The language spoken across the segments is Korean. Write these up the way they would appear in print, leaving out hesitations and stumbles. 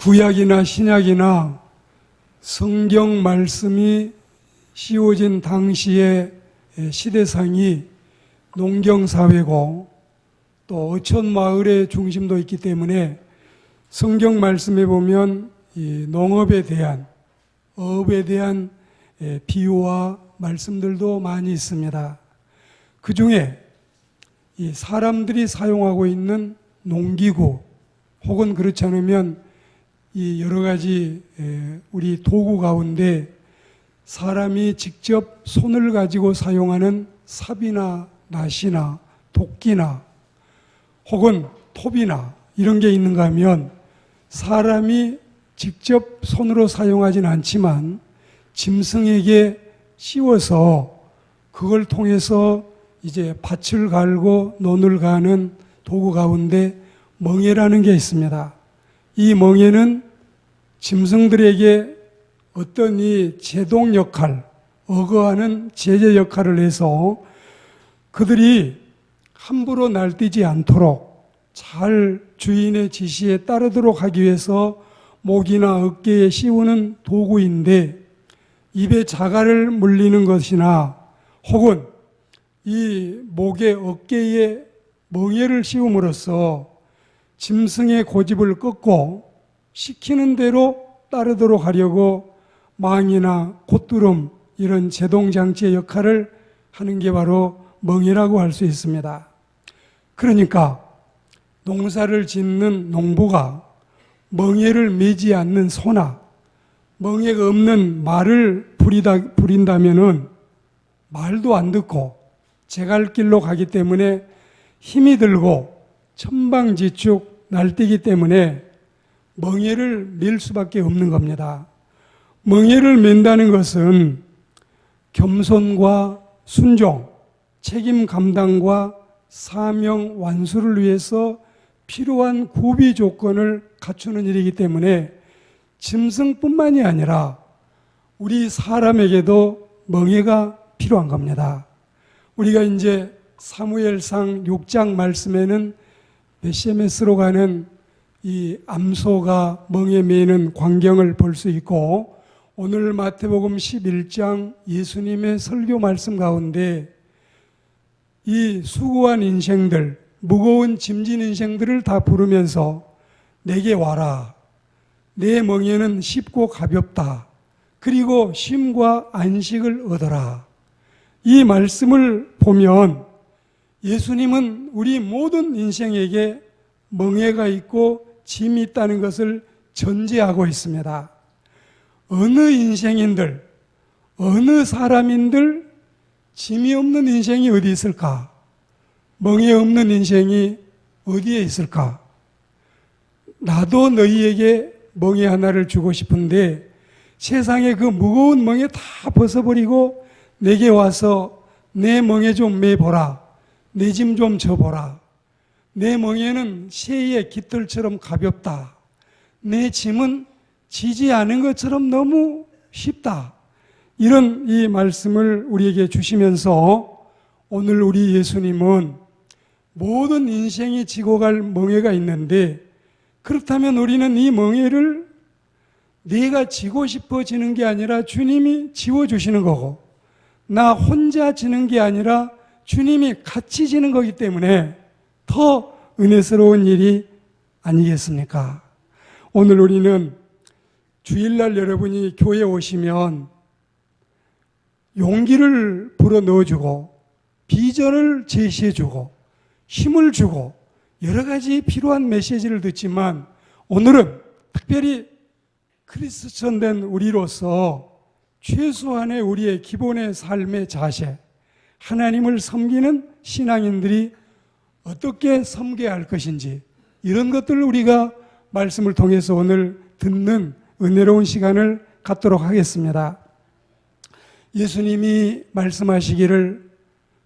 구약이나 신약이나 성경 말씀이 씌워진 당시의 시대상이 농경사회고 또 어촌 마을의 중심도 있기 때문에 성경 말씀에 보면 이 농업에 대한, 어업에 대한 비유와 말씀들도 많이 있습니다. 그 중에 이 사람들이 사용하고 있는 농기구 혹은 그렇지 않으면 이 여러 가지 우리 도구 가운데 사람이 직접 손을 가지고 사용하는 삽이나 낫이나 도끼나 혹은 톱이나 이런 게 있는가 하면 사람이 직접 손으로 사용하진 않지만 짐승에게 씌워서 그걸 통해서 이제 밭을 갈고 논을 가는 도구 가운데 멍에라는 게 있습니다. 이 멍에는 짐승들에게 어떤 이 제동 역할, 어거하는 제재 역할을 해서 그들이 함부로 날뛰지 않도록 잘 주인의 지시에 따르도록 하기 위해서 목이나 어깨에 씌우는 도구인데 입에 자갈을 물리는 것이나 혹은 이 목에 어깨에 멍에를 씌움으로써 짐승의 고집을 꺾고 시키는 대로 따르도록 하려고 망이나 콧두름 이런 제동장치의 역할을 하는 게 바로 멍에라고 할 수 있습니다. 그러니까 농사를 짓는 농부가 멍에를 매지 않는 소나 멍에가 없는 말을 부린다면은 말도 안 듣고 제갈길로 가기 때문에 힘이 들고 천방지축 날뛰기 때문에 멍에를 맬 수밖에 없는 겁니다. 멍에를 맨다는 것은 겸손과 순종, 책임 감당과 사명 완수를 위해서 필요한 구비 조건을 갖추는 일이기 때문에 짐승뿐만이 아니라 우리 사람에게도 멍에가 필요한 겁니다. 우리가 이제 사무엘상 6장 말씀에는 베세메스로 가는 이 암소가 멍에 매는 광경을 볼 수 있고 오늘 마태복음 11장 예수님의 설교 말씀 가운데 이 수고한 인생들, 무거운 짐진 인생들을 다 부르면서 내게 와라. 내 멍에는 쉽고 가볍다. 그리고 쉼과 안식을 얻어라. 이 말씀을 보면 예수님은 우리 모든 인생에게 멍에가 있고 짐이 있다는 것을 전제하고 있습니다. 어느 인생인들, 어느 사람인들 짐이 없는 인생이 어디 있을까? 멍에 없는 인생이 어디에 있을까? 나도 너희에게 멍에 하나를 주고 싶은데 세상에 그 무거운 멍에 다 벗어버리고 내게 와서 내 멍에 좀 매보라. 내 짐 좀 져보라. 내 멍에는 새의 깃털처럼 가볍다. 내 짐은 지지 않은 것처럼 너무 쉽다. 이런 이 말씀을 우리에게 주시면서 오늘 우리 예수님은 모든 인생이 지고 갈 멍에가 있는데 그렇다면 우리는 이 멍에를 내가 지고 싶어지는 게 아니라 주님이 지워주시는 거고 나 혼자 지는 게 아니라 주님이 같이 지는 거기 때문에 더 은혜스러운 일이 아니겠습니까? 오늘 우리는 주일날 여러분이 교회에 오시면 용기를 불어넣어주고 비전을 제시해주고 힘을 주고 여러 가지 필요한 메시지를 듣지만 오늘은 특별히 크리스천 된 우리로서 최소한의 우리의 기본의 삶의 자세, 하나님을 섬기는 신앙인들이 어떻게 섬겨야 할 것인지 이런 것들을 우리가 말씀을 통해서 오늘 듣는 은혜로운 시간을 갖도록 하겠습니다. 예수님이 말씀하시기를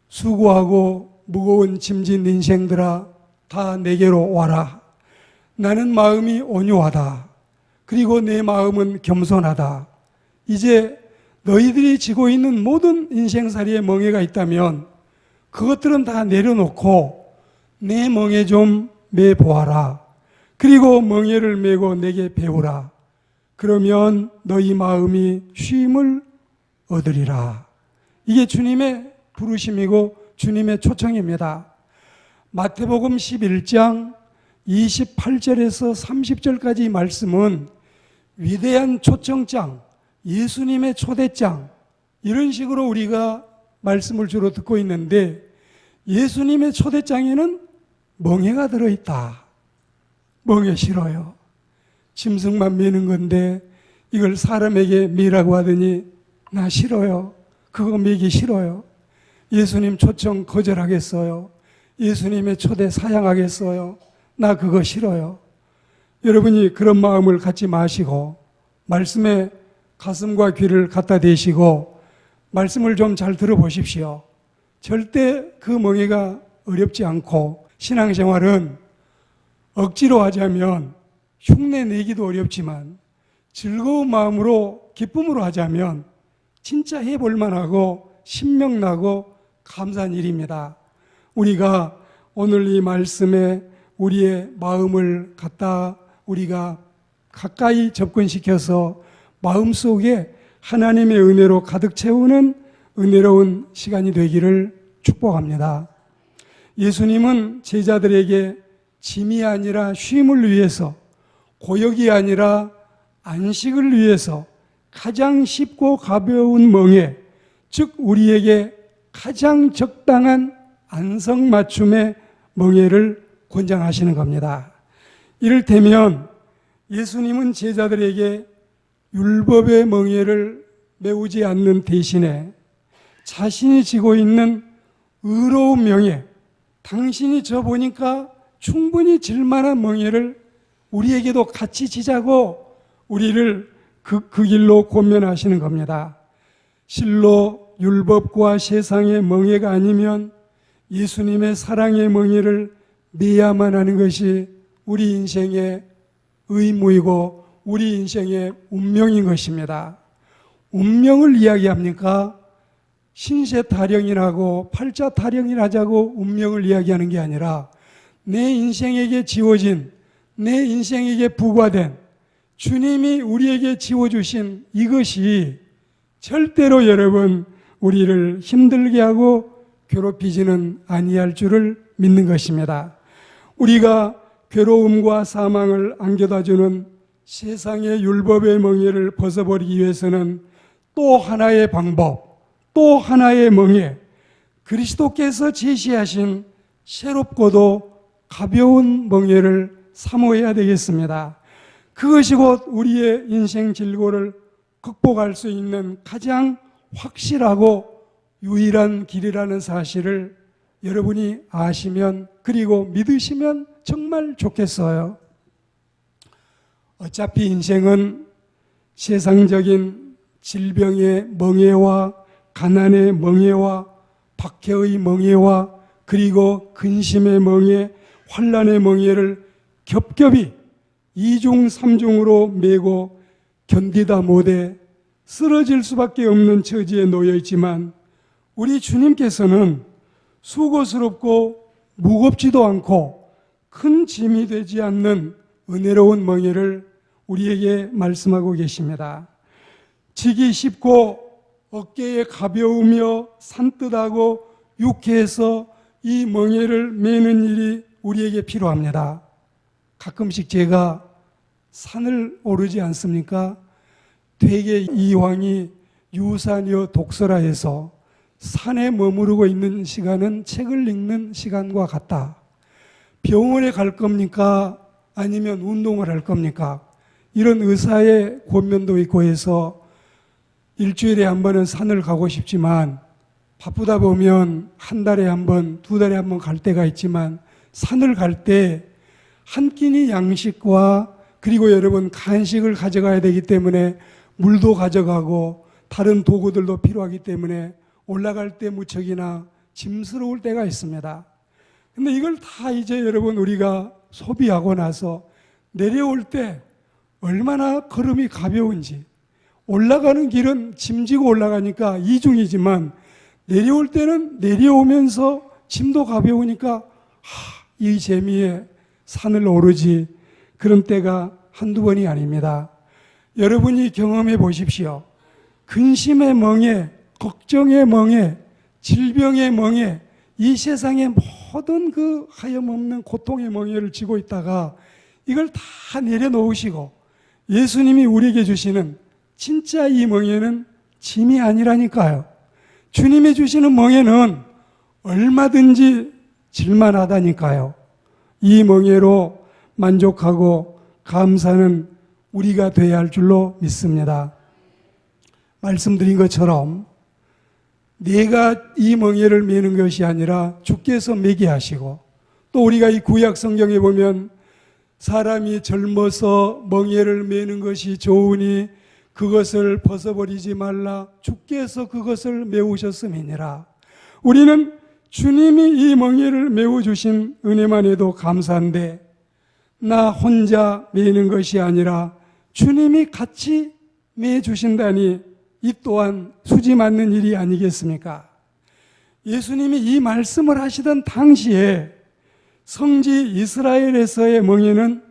수고하고 무거운 짐진 인생들아 다 내게로 와라. 나는 마음이 온유하다. 그리고 내 마음은 겸손하다. 이제 너희들이 지고 있는 모든 인생살이에 멍에가 있다면 그것들은 다 내려놓고 내 멍에 좀 매보아라. 그리고 멍에를 메고 내게 배우라. 그러면 너희 마음이 쉼을 얻으리라. 이게 주님의 부르심이고 주님의 초청입니다. 마태복음 11장 28절에서 30절까지 말씀은 위대한 초청장, 예수님의 초대장, 이런 식으로 우리가 말씀을 주로 듣고 있는데, 예수님의 초대장에는 멍에가 들어있다. 멍에 싫어요. 짐승만 미는 건데 이걸 사람에게 미라고 하더니 나 싫어요. 그거 미기 싫어요. 예수님 초청 거절하겠어요. 예수님의 초대 사양하겠어요. 나 그거 싫어요. 여러분이 그런 마음을 갖지 마시고 말씀에 가슴과 귀를 갖다 대시고 말씀을 좀 잘 들어보십시오. 절대 그 멍에가 어렵지 않고, 신앙생활은 억지로 하자면 흉내 내기도 어렵지만 즐거운 마음으로 기쁨으로 하자면 진짜 해볼 만하고 신명나고 감사한 일입니다. 우리가 오늘 이 말씀에 우리의 마음을 갖다 우리가 가까이 접근시켜서 마음속에 하나님의 은혜로 가득 채우는 은혜로운 시간이 되기를 축복합니다. 예수님은 제자들에게 짐이 아니라 쉼을 위해서, 고역이 아니라 안식을 위해서 가장 쉽고 가벼운 멍에, 즉 우리에게 가장 적당한 안성맞춤의 멍에를 권장하시는 겁니다. 이를테면 예수님은 제자들에게 율법의 멍에를 메우지 않는 대신에 자신이 지고 있는 의로운 멍에, 당신이 저 보니까 충분히 질만한 멍에를 우리에게도 같이 지자고 우리를 그 길로 권면하시는 겁니다. 실로 율법과 세상의 멍에가 아니면 예수님의 사랑의 멍에를 메야만 하는 것이 우리 인생의 의무이고 우리 인생의 운명인 것입니다. 운명을 이야기합니까? 신세 타령이라고 팔자 타령이라자고 운명을 이야기하는 게 아니라 내 인생에게 지워진, 내 인생에게 부과된 주님이 우리에게 지워주신 이것이 절대로 여러분 우리를 힘들게 하고 괴롭히지는 아니할 줄을 믿는 것입니다. 우리가 괴로움과 사망을 안겨다주는 세상의 율법의 멍에를 벗어버리기 위해서는 또 하나의 방법, 또 하나의 멍에, 그리스도께서 제시하신 새롭고도 가벼운 멍에를 사모해야 되겠습니다. 그것이 곧 우리의 인생 질고를 극복할 수 있는 가장 확실하고 유일한 길이라는 사실을 여러분이 아시면, 그리고 믿으시면 정말 좋겠어요. 어차피 인생은 세상적인 질병의 멍에와 가난의 멍에와 박해의 멍에와 그리고 근심의 멍에, 환난의 멍에를 겹겹이 이중 삼중으로 메고 견디다 못해 쓰러질 수밖에 없는 처지에 놓여 있지만, 우리 주님께서는 수고스럽고 무겁지도 않고 큰 짐이 되지 않는 은혜로운 멍에를 우리에게 말씀하고 계십니다. 지기 쉽고 어깨에 가벼우며 산뜻하고 유쾌해서 이 멍에를 메는 일이 우리에게 필요합니다. 가끔씩 제가 산을 오르지 않습니까? 되게 이황이 유산여 독서라 해서 산에 머무르고 있는 시간은 책을 읽는 시간과 같다. 병원에 갈 겁니까? 아니면 운동을 할 겁니까? 이런 의사의 권면도 있고 해서 일주일에 한 번은 산을 가고 싶지만 바쁘다 보면 한 달에 한 번, 두 달에 한 번 갈 때가 있지만, 산을 갈 때 한 끼니 양식과 그리고 여러분 간식을 가져가야 되기 때문에 물도 가져가고 다른 도구들도 필요하기 때문에 올라갈 때 무척이나 짐스러울 때가 있습니다. 근데 이걸 다 이제 여러분 우리가 소비하고 나서 내려올 때 얼마나 걸음이 가벼운지, 올라가는 길은 짐지고 올라가니까 이중이지만 내려올 때는 내려오면서 짐도 가벼우니까 이 재미에 산을 오르지 그런 때가 한두 번이 아닙니다. 여러분이 경험해 보십시오. 근심의 멍에, 걱정의 멍에, 질병의 멍에, 이 세상의 모든 그 하염없는 고통의 멍에를 쥐고 있다가 이걸 다 내려놓으시고 예수님이 우리에게 주시는 진짜 이 멍에는 짐이 아니라니까요. 주님이 주시는 멍에는 얼마든지 질만하다니까요. 이 멍에로 만족하고 감사하는 우리가 되어야 할 줄로 믿습니다. 말씀드린 것처럼 내가 이 멍에를 메는 것이 아니라 주께서 매게 하시고, 또 우리가 이 구약 성경에 보면 사람이 젊어서 멍에를 메는 것이 좋으니 그것을 벗어버리지 말라, 주께서 그것을 메우셨음이니라. 우리는 주님이 이 멍에를 메워주신 은혜만 해도 감사한데 나 혼자 메는 것이 아니라 주님이 같이 메주신다니 이 또한 수지 맞는 일이 아니겠습니까? 예수님이 이 말씀을 하시던 당시에 성지 이스라엘에서의 멍에는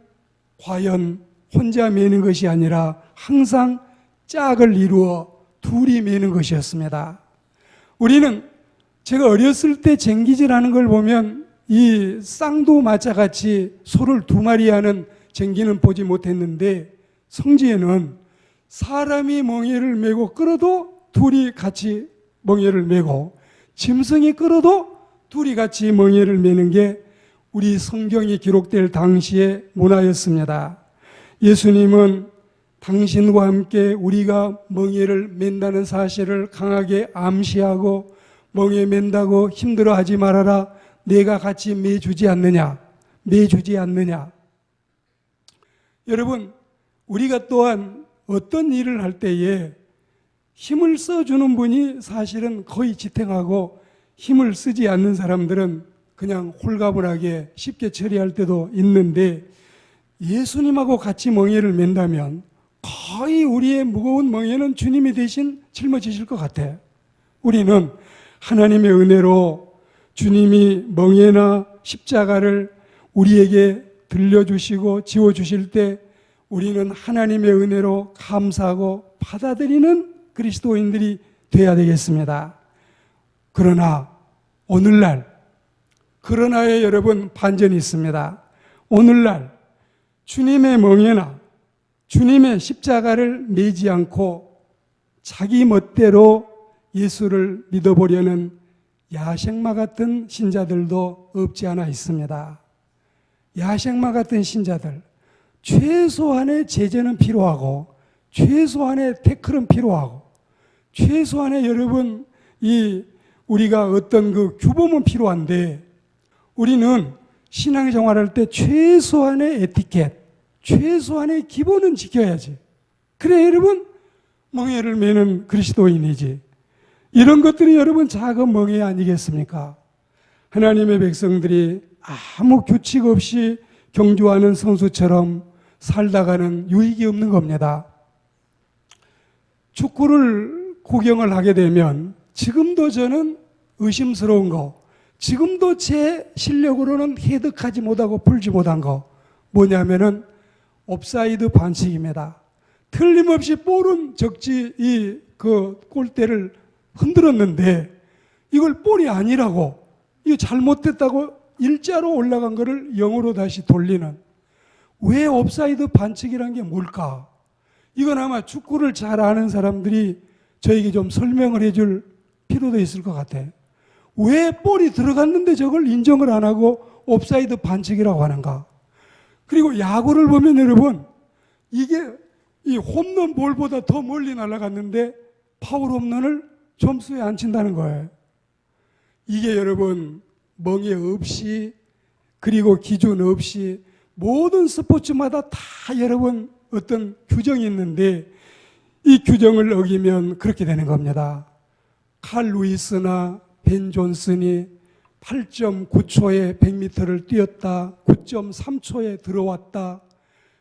과연 혼자 메는 것이 아니라 항상 짝을 이루어 둘이 메는 것이었습니다. 우리는 제가 어렸을 때 쟁기질하는 걸 보면 이 쌍두마차같이 소를 두 마리 하는 쟁기는 보지 못했는데, 성지에는 사람이 멍에를 메고 끌어도 둘이 같이 멍에를 메고, 짐승이 끌어도 둘이 같이 멍에를 메는 게 우리 성경이 기록될 당시의 문화였습니다. 예수님은 당신과 함께 우리가 멍에를 맨다는 사실을 강하게 암시하고, 멍에 맨다고 힘들어하지 말아라, 내가 같이 매주지 않느냐, 매주지 않느냐. 여러분, 우리가 또한 어떤 일을 할 때에 힘을 써주는 분이 사실은 거의 지탱하고, 힘을 쓰지 않는 사람들은 그냥 홀가분하게 쉽게 처리할 때도 있는데, 예수님하고 같이 멍에를 맨다면 거의 우리의 무거운 멍에는 주님이 대신 짊어지실 것 같아요. 우리는 하나님의 은혜로 주님이 멍에나 십자가를 우리에게 들려주시고 지워주실 때 우리는 하나님의 은혜로 감사하고 받아들이는 그리스도인들이 되어야 되겠습니다. 그러나 오늘날, 그러나에 여러분 반전이 있습니다. 오늘날 주님의 멍에나 주님의 십자가를 매지 않고 자기 멋대로 예수를 믿어보려는 야생마 같은 신자들도 없지 않아 있습니다. 야생마 같은 신자들, 최소한의 제재는 필요하고, 최소한의 태클은 필요하고, 최소한의 여러분 우리가 어떤 그 규범은 필요한데, 우리는 신앙생활할 때 최소한의 에티켓, 최소한의 기본은 지켜야지. 그래 여러분 멍에를 메는 그리스도인이지. 이런 것들이 여러분 작은 멍에 아니겠습니까? 하나님의 백성들이 아무 규칙 없이 경주하는 선수처럼 살다가는 유익이 없는 겁니다. 축구를 구경을 하게 되면 지금도 저는 의심스러운 거, 지금도 제 실력으로는 해득하지 못하고 풀지 못한 거 뭐냐면은 옵사이드 반칙입니다. 틀림없이 볼은 적지 그 골대를 흔들었는데 이걸 볼이 아니라고, 이거 잘못됐다고 일자로 올라간 거를 0으로 다시 돌리는, 왜 옵사이드 반칙이란 게 뭘까? 이건 아마 축구를 잘 아는 사람들이 저에게 좀 설명을 해줄 필요도 있을 것 같아요. 왜 볼이 들어갔는데 저걸 인정을 안 하고 옵사이드 반칙이라고 하는가? 그리고 야구를 보면 여러분, 이게 이 홈런 볼보다 더 멀리 날아갔는데 파울 홈런을 점수에 안 친다는 거예요. 이게 여러분 멍에 없이, 그리고 기준 없이 모든 스포츠마다 다 여러분 어떤 규정이 있는데 이 규정을 어기면 그렇게 되는 겁니다. 칼 루이스나 벤 존슨이 8.9초에 100m를 뛰었다, 9.3초에 들어왔다.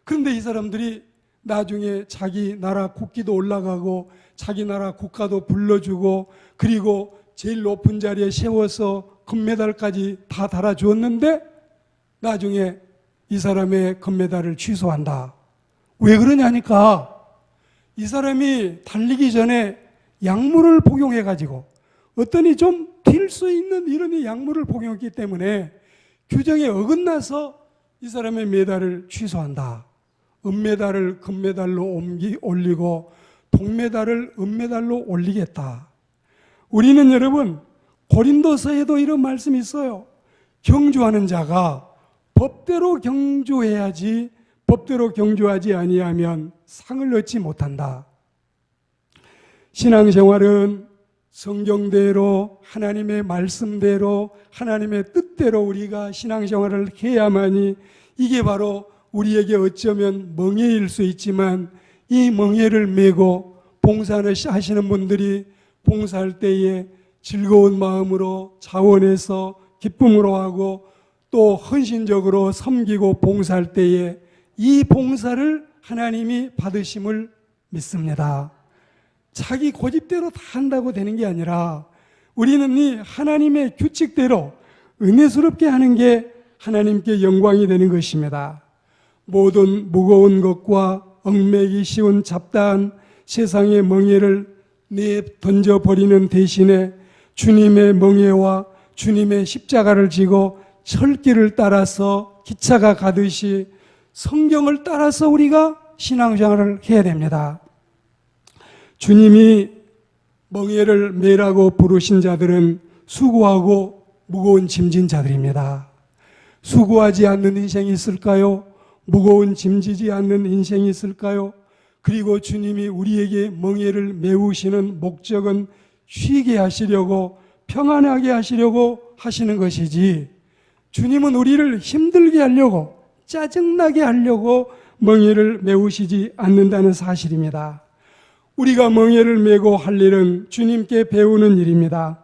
그런데 이 사람들이 나중에 자기 나라 국기도 올라가고 자기 나라 국가도 불러주고 그리고 제일 높은 자리에 세워서 금메달까지 다 달아주었는데 나중에 이 사람의 금메달을 취소한다. 왜 그러냐니까 이 사람이 달리기 전에 약물을 복용해가지고 어떠니 좀 튈 수 있는 이런 약물을 복용했기 때문에 규정에 어긋나서 이 사람의 메달을 취소한다. 은메달을 금메달로 올리고 동메달을 은메달로 올리겠다. 우리는 여러분 고린도서에도 이런 말씀이 있어요. 경주하는 자가 법대로 경주해야지 법대로 경주하지 아니하면 상을 얻지 못한다. 신앙생활은 성경대로 하나님의 말씀대로 하나님의 뜻대로 우리가 신앙생활을 해야만이 이게 바로 우리에게 어쩌면 멍해일 수 있지만 이 멍해를 메고 봉사를 하시는 분들이 봉사할 때에 즐거운 마음으로 자원해서 기쁨으로 하고 또 헌신적으로 섬기고 봉사할 때에 이 봉사를 하나님이 받으심을 믿습니다. 자기 고집대로 다 한다고 되는 게 아니라 우리는 이 하나님의 규칙대로 은혜스럽게 하는 게 하나님께 영광이 되는 것입니다. 모든 무거운 것과 얽매기 쉬운 잡다한 세상의 멍에를 던져버리는 대신에 주님의 멍에와 주님의 십자가를 지고 철길을 따라서 기차가 가듯이 성경을 따라서 우리가 신앙생활을 해야 됩니다. 주님이 멍에를 메라고 부르신 자들은 수고하고 무거운 짐진 자들입니다. 수고하지 않는 인생이 있을까요? 무거운 짐지지 않는 인생이 있을까요? 그리고 주님이 우리에게 멍에를 메우시는 목적은 쉬게 하시려고 평안하게 하시려고 하시는 것이지 주님은 우리를 힘들게 하려고 짜증나게 하려고 멍에를 메우시지 않는다는 사실입니다. 우리가 멍에를 메고 할 일은 주님께 배우는 일입니다.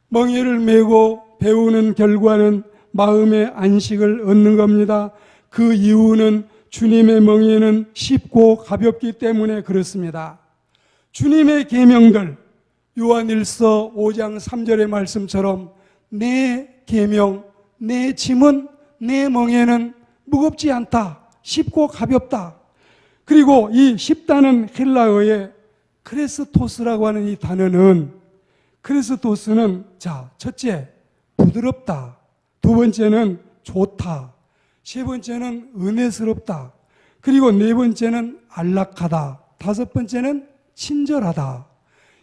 멍에를 메고 배우는 결과는 마음의 안식을 얻는 겁니다. 그 이유는 주님의 멍에는 쉽고 가볍기 때문에 그렇습니다. 주님의 계명들 요한일서 5장 3절의 말씀처럼 내 계명, 내 짐은, 내 멍에는 무겁지 않다. 쉽고 가볍다. 그리고 이 쉽다는 헬라어의 크레스토스라고 하는 이 단어는 크레스토스는 자, 첫째 부드럽다. 두 번째는 좋다. 세 번째는 은혜스럽다. 그리고 네 번째는 안락하다. 다섯 번째는 친절하다.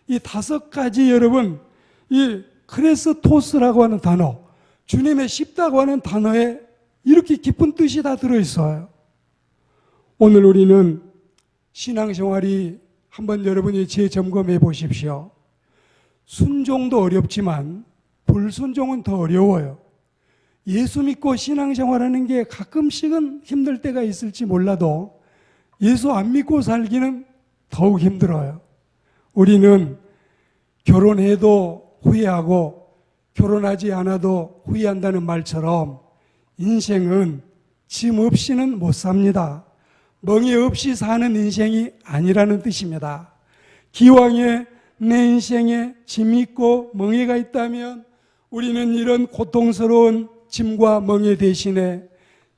이 다섯 가지 여러분 이 크레스토스라고 하는 단어 주님의 쉽다고 하는 단어에 이렇게 깊은 뜻이 다 들어있어요. 오늘 우리는 신앙생활이 한번 여러분이 재점검해 보십시오. 순종도 어렵지만 불순종은 더 어려워요. 예수 믿고 신앙생활하는 게 가끔씩은 힘들 때가 있을지 몰라도 예수 안 믿고 살기는 더욱 힘들어요. 우리는 결혼해도 후회하고 결혼하지 않아도 후회한다는 말처럼 인생은 짐 없이는 못 삽니다. 멍에 없이 사는 인생이 아니라는 뜻입니다. 기왕에 내 인생에 짐이 있고 멍에가 있다면 우리는 이런 고통스러운 짐과 멍에 대신에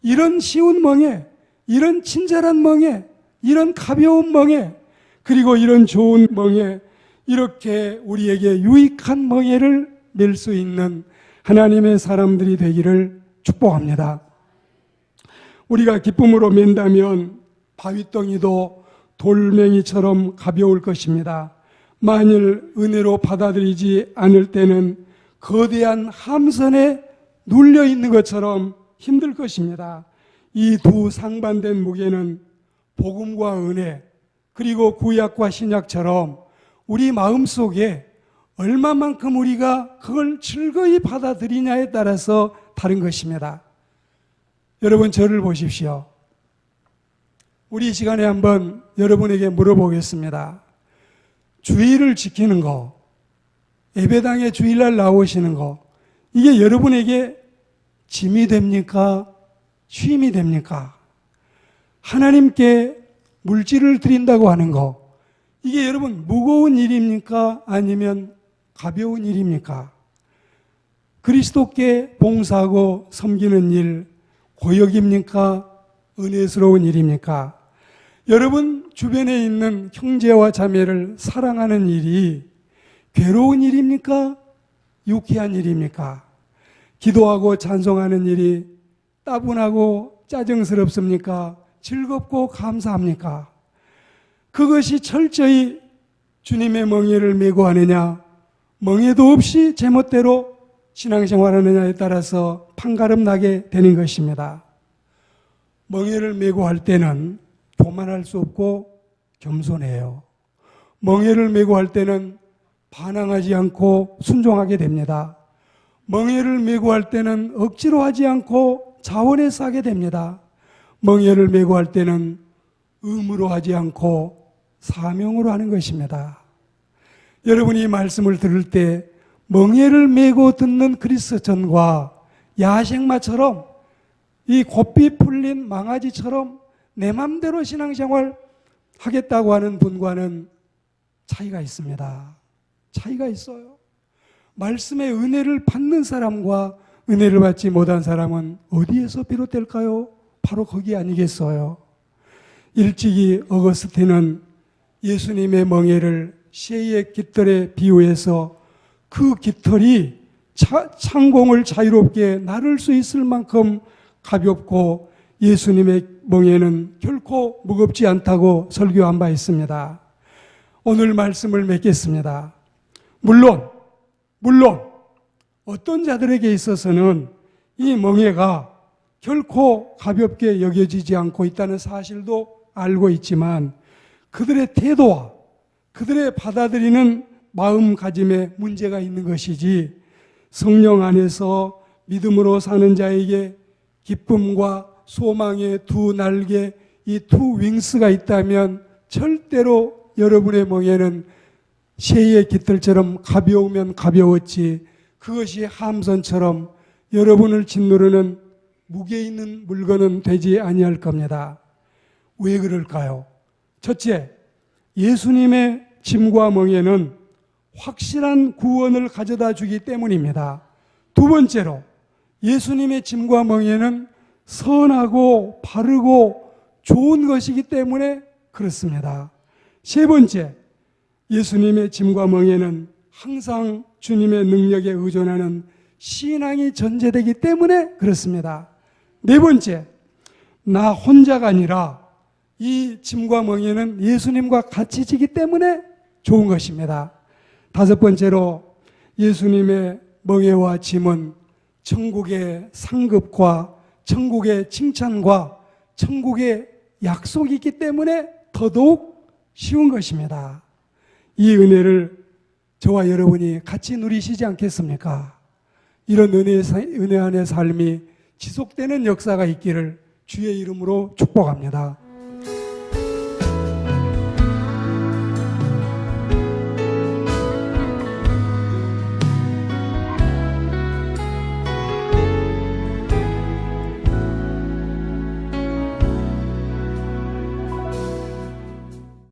이런 쉬운 멍에, 이런 친절한 멍에, 이런 가벼운 멍에, 그리고 이런 좋은 멍에 이렇게 우리에게 유익한 멍에를 낼 수 있는 하나님의 사람들이 되기를 축복합니다. 우리가 기쁨으로 맨다면 바위덩이도 돌멩이처럼 가벼울 것입니다. 만일 은혜로 받아들이지 않을 때는 거대한 함선에 눌려 있는 것처럼 힘들 것입니다. 이 두 상반된 무게는 복음과 은혜 그리고 구약과 신약처럼 우리 마음속에 얼마만큼 우리가 그걸 즐거이 받아들이냐에 따라서 다른 것입니다. 여러분 저를 보십시오. 우리 이 시간에 한번 여러분에게 물어보겠습니다. 주일을 지키는 거, 예배당에 주일날 나오시는 거, 이게 여러분에게 짐이 됩니까? 쉼이 됩니까? 하나님께 물질을 드린다고 하는 거, 이게 여러분 무거운 일입니까? 아니면 가벼운 일입니까? 그리스도께 봉사하고 섬기는 일, 고역입니까? 은혜스러운 일입니까? 여러분 주변에 있는 형제와 자매를 사랑하는 일이 괴로운 일입니까? 유쾌한 일입니까? 기도하고 찬송하는 일이 따분하고 짜증스럽습니까? 즐겁고 감사합니까? 그것이 철저히 주님의 멍에를 메고 하느냐, 멍에도 없이 제멋대로 신앙생활하느냐에 따라서 판가름 나게 되는 것입니다. 멍에를 메고 할 때는 교만할 수 없고 겸손해요. 멍에를 메고 할 때는 반항하지 않고 순종하게 됩니다. 멍에를 메고 할 때는 억지로 하지 않고 자원해서 하게 됩니다. 멍에를 메고 할 때는 의무로 하지 않고 사명으로 하는 것입니다. 여러분이 이 말씀을 들을 때 멍에를 메고 듣는 그리스도전과 야생마처럼 이 고삐 풀린 망아지처럼 내 맘대로 신앙생활 하겠다고 하는 분과는 차이가 있습니다. 차이가 있어요. 말씀의 은혜를 받는 사람과 은혜를 받지 못한 사람은 어디에서 비롯될까요? 바로 거기 아니겠어요? 일찍이 어거스틴은 예수님의 멍에를 새의 깃털에 비유해서 그 깃털이 창공을 자유롭게 나를 수 있을 만큼 가볍고 예수님의 멍에는 결코 무겁지 않다고 설교한 바 있습니다. 오늘 말씀을 맺겠습니다. 물론 어떤 자들에게 있어서는 이 멍에가 결코 가볍게 여겨지지 않고 있다는 사실도 알고 있지만 그들의 태도와 그들의 받아들이는 마음가짐에 문제가 있는 것이지 성령 안에서 믿음으로 사는 자에게 기쁨과 소망의 두 날개, 이 두 윙스가 있다면 절대로 여러분의 멍에는 새의 깃털처럼 가벼우면 가벼웠지 그것이 함선처럼 여러분을 짓누르는 무게 있는 물건은 되지 아니할 겁니다. 왜 그럴까요? 첫째, 예수님의 짐과 멍에는 확실한 구원을 가져다 주기 때문입니다. 두 번째로, 예수님의 짐과 멍에는 선하고 바르고 좋은 것이기 때문에 그렇습니다. 세 번째, 예수님의 짐과 멍에는 항상 주님의 능력에 의존하는 신앙이 전제되기 때문에 그렇습니다. 네 번째, 나 혼자가 아니라 이 짐과 멍에는 예수님과 같이 지기 때문에 좋은 것입니다. 다섯 번째로, 예수님의 멍에와 짐은 천국의 상급과 천국의 칭찬과 천국의 약속이 있기 때문에 더더욱 쉬운 것입니다. 이 은혜를 저와 여러분이 같이 누리시지 않겠습니까? 이런 은혜 안의 삶이 지속되는 역사가 있기를 주의 이름으로 축복합니다.